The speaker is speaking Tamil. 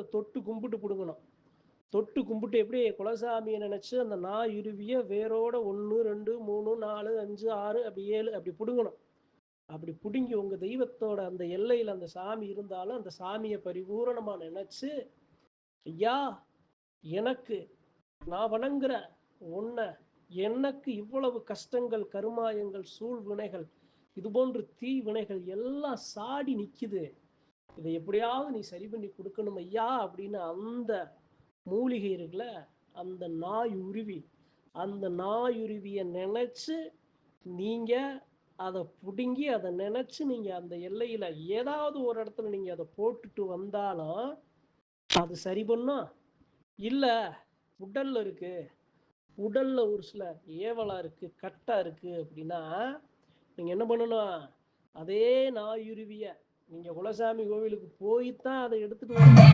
அதை தொட்டு கும்பிட்டு பிடுங்கணும். தொட்டு கும்பிட்டு எப்படி குலசாமியை நினைச்சு அந்த நாயுருவிய வேரோட 1 2 3 4 5 6 அப்படி 7 அப்படி பிடுங்கணும். அப்படி பிடுங்கி உங்க தெய்வத்தோட அந்த எல்லையில் அந்த சாமி இருந்தாலும் அந்த சாமியை பரிபூரணமா நினைச்சு, ஐயா எனக்கு நான் வணங்குற உன்னை, எனக்கு இவ்வளவு கஷ்டங்கள், கருமாயங்கள், சூழ்வினைகள், இது போன்று தீ வினைகள் எல்லாம் சாடி நிக்குது, இதை எப்படியாவது நீ சரி பண்ணி கொடுக்கணும் ஐயா அப்படின்னு அந்த மூலிகை இருக்குல்ல, அந்த நாயுருவி, அந்த நாயுருவியை நினைச்சு நீங்க அதை பிடுங்கி அதை நினைச்சு நீங்க அந்த எல்லையில ஏதாவது ஒரு இடத்துல நீங்க அதை போட்டுட்டு வந்தாலும் அது சரி பண்ணும். இல்ல உடல்ல இருக்கு, உடல்ல ஒரு சில ஏவலா இருக்கு, கட்டா இருக்கு அப்படின்னா நீங்க என்ன பண்ணணும், அதே நாயுருவிய நீங்க குலசாமி கோவிலுக்கு போய்தான் அதை எடுத்துட்டு வரணும்.